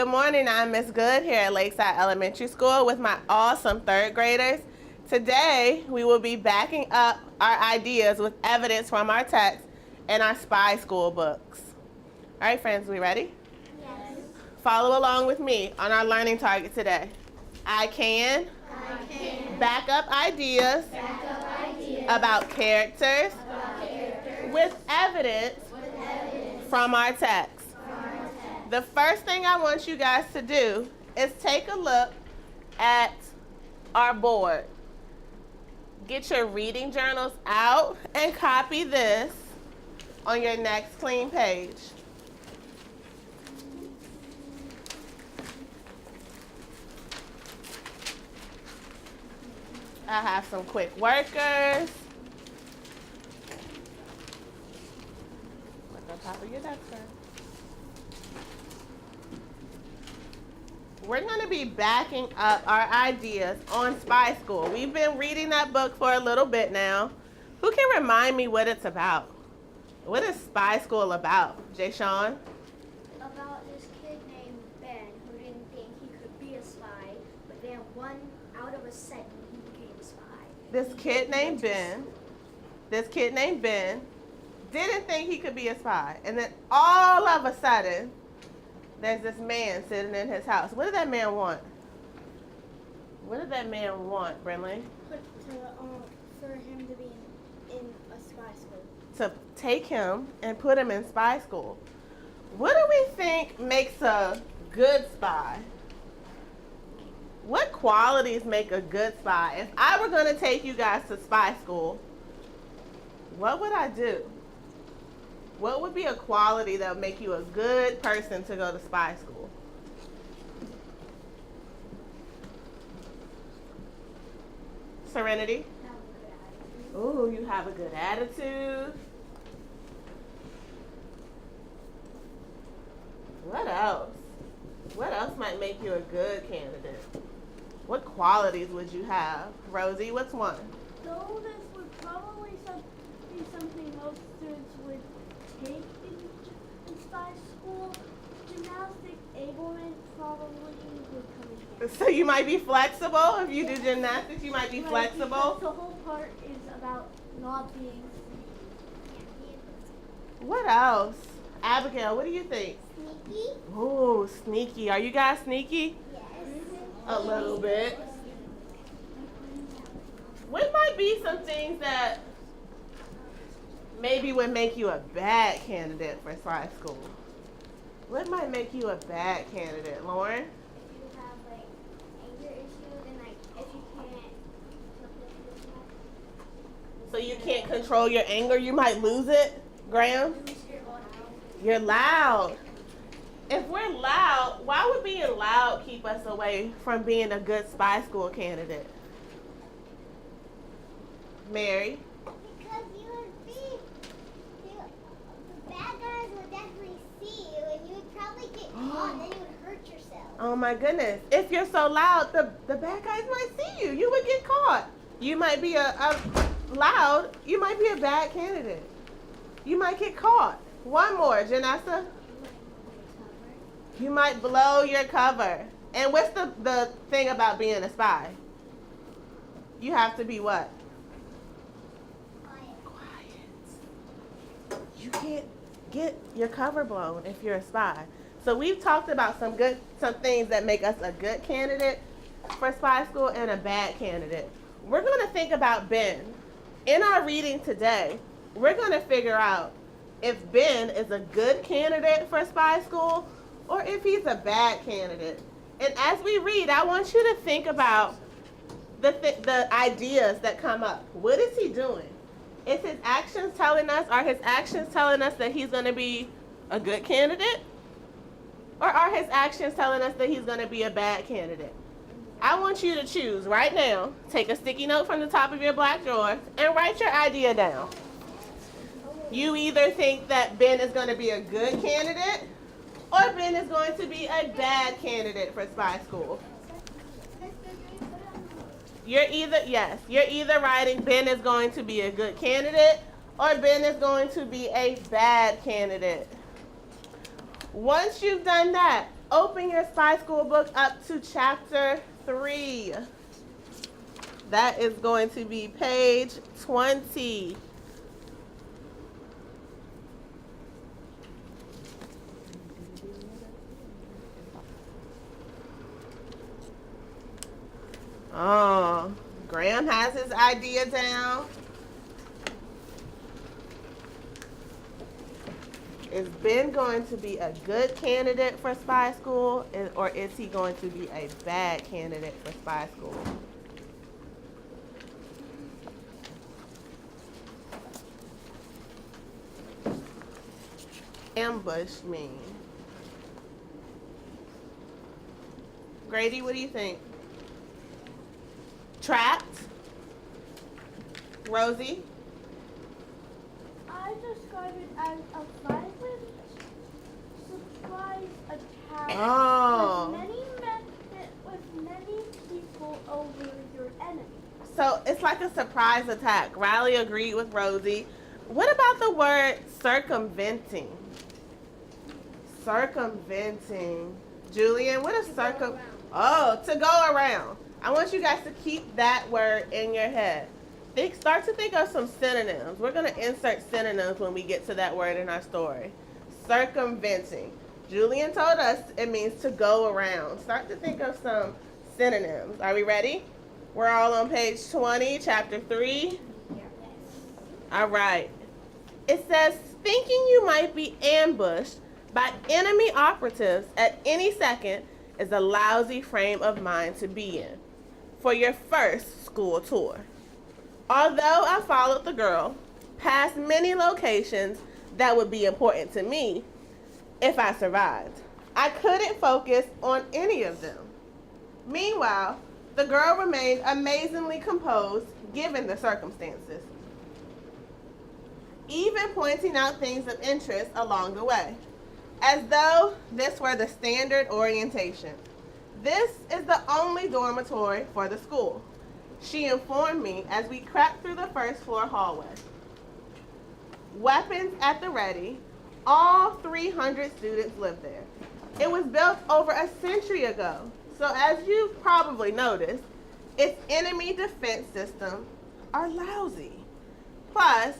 Good morning, I'm Miss Goode here at Lakeside Elementary School with my awesome third graders. Today, we will be backing up our ideas with evidence from our text and our spy school books. All right, friends, we ready? Yes. Follow along with me on our learning target today. I can back up ideas about characters with evidence from our text. The first thing I want you guys to do is take a look at our board. Get your reading journals out and copy this on your next clean page. I have some quick workers. Look on top of your desk, sir. We're going to be backing up our ideas on Spy School. We've been reading that book for a little bit now. Who can remind me what it's about? What is Spy School about? Jay Sean? About this kid named Ben who didn't think he could be a spy, but then out of a sudden he became a spy. This kid named Ben didn't think he could be a spy. And then all of a sudden, there's this man sitting in his house. What did that man want? What did that man want, Brinley? For him to be in a spy school. To take him and put him in spy school. What do we think makes a good spy? What qualities make a good spy? If I were going to take you guys to spy school, what would I do? What would be a quality that would make you a good person to go to spy school? Serenity? Ooh, you have a good attitude. What else? What else might make you a good candidate? What qualities would you have? Rosie, what's one? Boldness would probably be something most students would take in spy school. Gymnastic ablement probably would come in. So you might be flexible. If you do gymnastics, you might be flexible. Because the whole part is about not being. What else? Abigail, what do you think? Sneaky? Ooh, sneaky. Are you guys sneaky? Yes. A little bit. What might be some things that maybe would make you a bad candidate for spy school? What might make you a bad candidate, Lauren? If you have anger issues and if you can't. So you can't control your anger, you might lose it, Graham? You're loud. If we're loud, why would being loud keep us away from being a good spy school candidate? Mary? Because the bad guys would definitely see you and you would probably get caught and then you would hurt yourself. Oh my goodness. If you're so loud, the bad guys might see you. You would get caught. You might be loud. You might be a bad candidate. You might get caught. One more, Janessa. You might blow your cover. And what's the thing about being a spy? You have to be what? Quiet. You can't get your cover blown if you're a spy. So we've talked about some things that make us a good candidate for spy school and a bad candidate. We're going to think about Ben. In our reading today, we're going to figure out if Ben is a good candidate for spy school or if he's a bad candidate. And as we read, I want you to think about the ideas that come up. What is he doing? Are his actions telling us that he's going to be a good candidate? Or are his actions telling us that he's going to be a bad candidate? I want you to choose right now. Take a sticky note from the top of your black drawer and write your idea down. You either think that Ben is going to be a good candidate or Ben is going to be a bad candidate for spy school. You're either writing Ben is going to be a good candidate or Ben is going to be a bad candidate. Once you've done that, Open your spy school book up to chapter 3. That is going to be page 20. Oh, Graham has his idea down. Is Ben going to be a good candidate for spy school, or is he going to be a bad candidate for spy school? Ambush mean? Grady, what do you think? Trapped? Rosie? I describe it as a violent surprise attack Oh. with many people over your enemy. So it's like a surprise attack. Riley agreed with Rosie. What about the word circumventing? Circumventing. Julian, what is Oh, to go around. I want you guys to keep that word in your head. Start to think of some synonyms. We're going to insert synonyms when we get to that word in our story. Circumventing. Julian told us it means to go around. Start to think of some synonyms. Are we ready? We're all on page 20, chapter 3. All right. It says, thinking you might be ambushed by enemy operatives at any second is a lousy frame of mind to be in for your first school tour. Although I followed the girl past many locations that would be important to me if I survived, I couldn't focus on any of them. Meanwhile, the girl remained amazingly composed given the circumstances, even pointing out things of interest along the way, as though this were the standard orientation. This is the only dormitory for the school, she informed me as we crept through the first floor hallway. Weapons at the ready, all 300 students lived there. It was built over a century ago, so as you probably noticed, its enemy defense systems are lousy. Plus,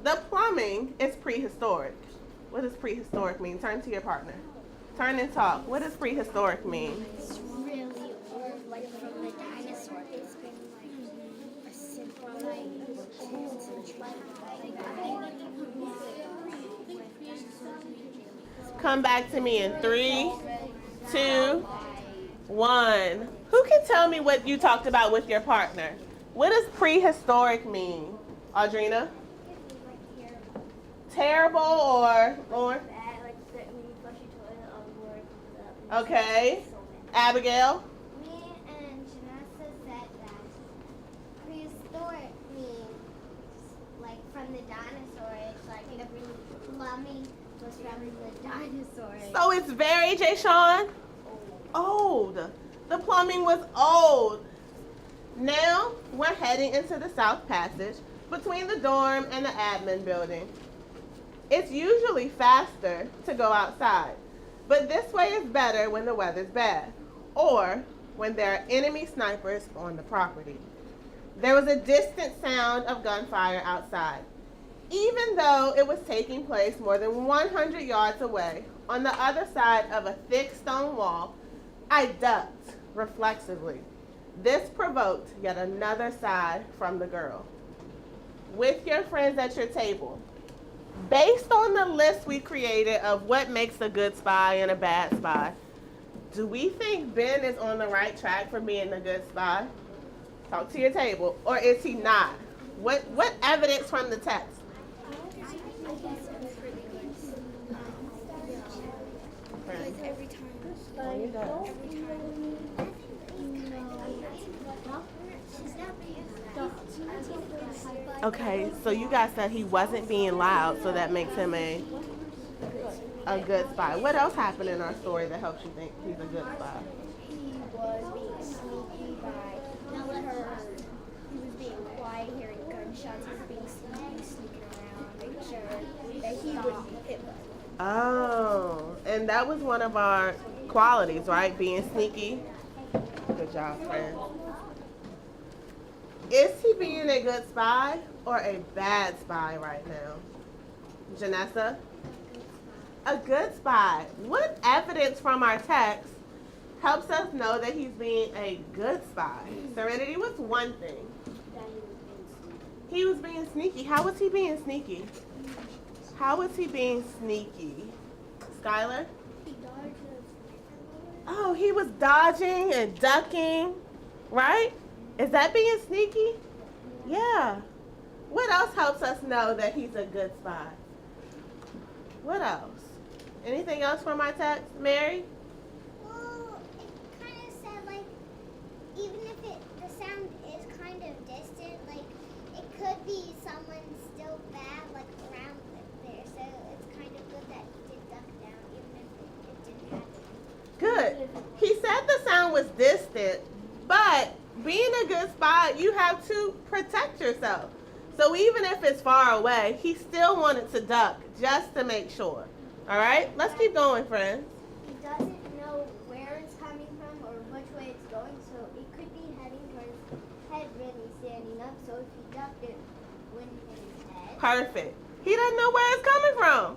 the plumbing is prehistoric. What does prehistoric mean? Turn to your partner. Turn and talk. What does prehistoric mean? It's really old, like from the dinosaur. It's been like a synchronized. Come back to me in 3, 2, 1. Who can tell me what you talked about with your partner? What does prehistoric mean? Audrina? Terrible or Lauren? Okay. Abigail? Me and Janessa said that prehistoric means like from the dinosaur. It's like the plumbing was from the dinosaurs. So it's very, Jay Sean? Old. The plumbing was old. Now we're heading into the South Passage between the dorm and the admin building. It's usually faster to go outside, but this way is better when the weather's bad or when there are enemy snipers on the property. There was a distant sound of gunfire outside, even though it was taking place more than 100 yards away on the other side of a thick stone wall. I ducked reflexively. This provoked yet another sigh from the girl. With your friends at your table, based on the list we created of what makes a good spy and a bad spy, do we think Ben is on the right track for being a good spy? Talk to your table. Or is he not? What evidence from the text? Every time. Okay, so you guys said he wasn't being loud, so that makes him a good spy. What else happened in our story that helps you think he's a good spy? He was being sneaky by her. He was being quiet, hearing gunshots. He was being sneaky, sneaking around, making sure that he wouldn't be hit by them. Oh, and that was one of our qualities, right? Being sneaky. Good job, friend. Is he being a good spy or a bad spy right now? Janessa? A good spy. What evidence from our text helps us know that he's being a good spy? Serenity, what's one thing? He was being sneaky. How was he being sneaky? How was he being sneaky? Skylar? Oh, he was dodging and ducking, right? Is that being sneaky? Yeah. What else helps us know that he's a good spy? What else? Anything else from my text, Mary? Well, it kind of said, like, even if the sound is kind of distant, like, it could be someone still bad, like, around there. So it's kind of good that he did duck down, even if it didn't happen. Good. He said the sound was distant, but being a good spy, you have to protect yourself. So even if it's far away, he still wanted to duck just to make sure. All right, let's keep going, friends. He doesn't know where it's coming from or which way it's going, so it could be heading towards his head when he's standing up. So if he ducked, it wouldn't hit his head. Perfect. He doesn't know where it's coming from.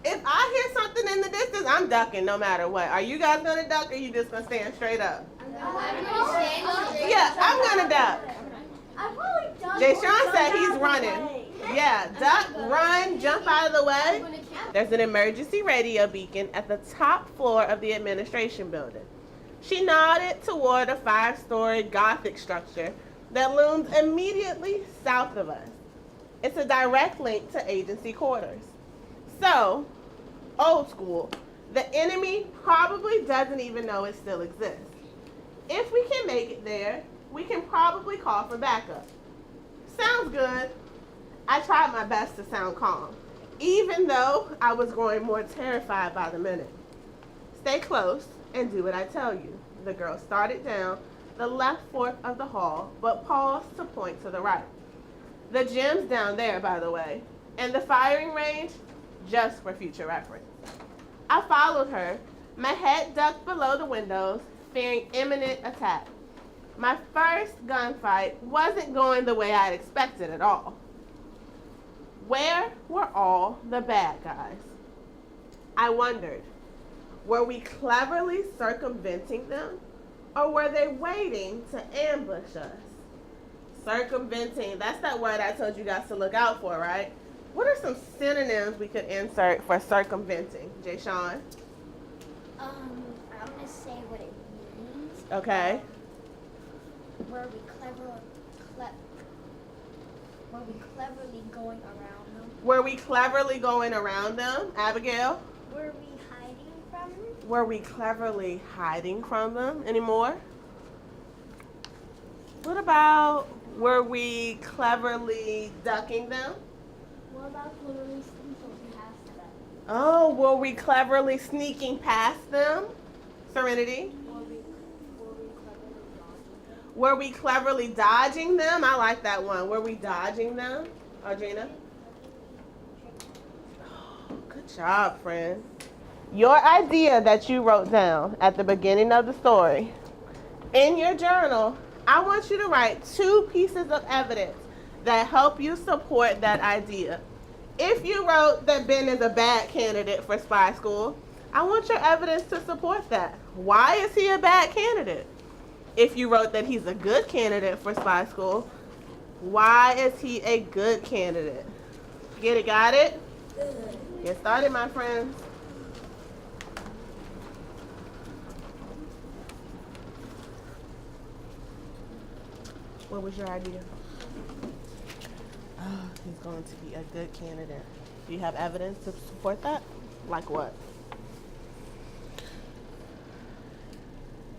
If I hear something in the distance, I'm ducking no matter what. Are you guys gonna duck or are you just gonna stand straight up? Yeah, I'm gonna duck. Jay Sean said he's running. Yeah, duck, run, jump out of the way. There's an emergency radio beacon at the top floor of the administration building. She nodded toward a 5-story Gothic structure that looms immediately south of us. It's a direct link to agency quarters. So, old school, the enemy probably doesn't even know it still exists. If we can make it there, we can probably call for backup. Sounds good. I tried my best to sound calm, even though I was growing more terrified by the minute. Stay close and do what I tell you. The girl started down the left fork of the hall, but paused to point to the right. The gym's down there, by the way, and the firing range, just for future reference. I followed her, my head ducked below the windows, fearing imminent attack. My first gunfight wasn't going the way I'd expected at all. Where were all the bad guys? I wondered, were we cleverly circumventing them, or were they waiting to ambush us? Circumventing, that's that word I told you guys to look out for, right? What are some synonyms we could insert for circumventing? Jay Sean? I'm gonna say what it means. Okay. Were we cleverly going around them? Were we cleverly going around them? Abigail? Were we hiding from them? Were we cleverly hiding from them? Any more? What about, were we cleverly ducking them? What about cleverly sneaking past them? Oh, were we cleverly sneaking past them? Serenity? Were we cleverly dodging them? I like that one. Were we dodging them? Audrina? Oh, good job, friend. Your idea that you wrote down at the beginning of the story, in your journal, I want you to write 2 pieces of evidence that help you support that idea. If you wrote that Ben is a bad candidate for spy school, I want your evidence to support that. Why is he a bad candidate? If you wrote that he's a good candidate for spy school, why is he a good candidate? Get it, got it? Get started, my friends. What was your idea? Oh, he's going to be a good candidate. Do you have evidence to support that? Like what?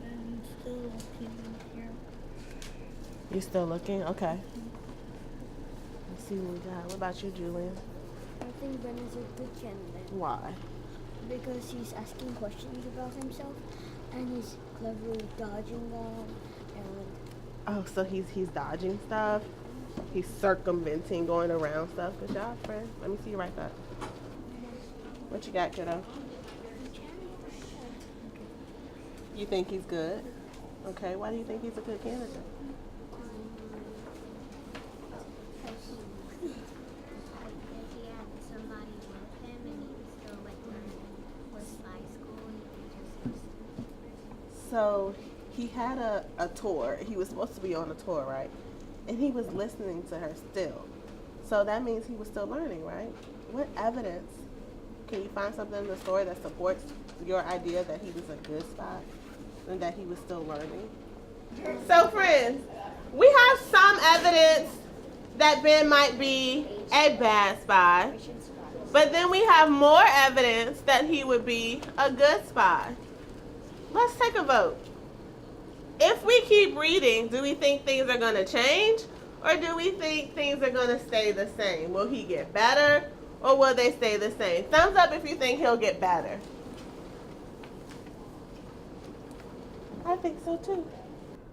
I'm still looking here. You still looking? Okay. Let's see what we got. What about you, Julian? I think Ben is a good candidate Why? because he's asking questions about himself and he's cleverly dodging them and Oh, so he's dodging stuff. He's circumventing, going around stuff. Good job, friend. Let me see you write that. What you got, kiddo? You think he's good? Okay, why do you think he's a good candidate? If he had somebody with him and he was still like learning with spy school, he could just So he had a tour. He was supposed to be on a tour, right? And he was listening to her still. So that means he was still learning, right? What evidence? Can you find something in the story that supports your idea that he was a good spy and that he was still learning? So friends, we have some evidence that Ben might be a bad spy. But then we have more evidence that he would be a good spy. Let's take a vote. If we keep reading, do we think things are going to change? Or do we think things are going to stay the same? Will he get better? Or will they stay the same? Thumbs up if you think he'll get better. I think so too.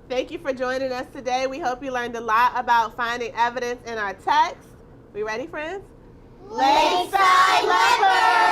Thank you for joining us today. We hope you learned a lot about finding evidence in our text. We ready, friends? Lakeside Leopard!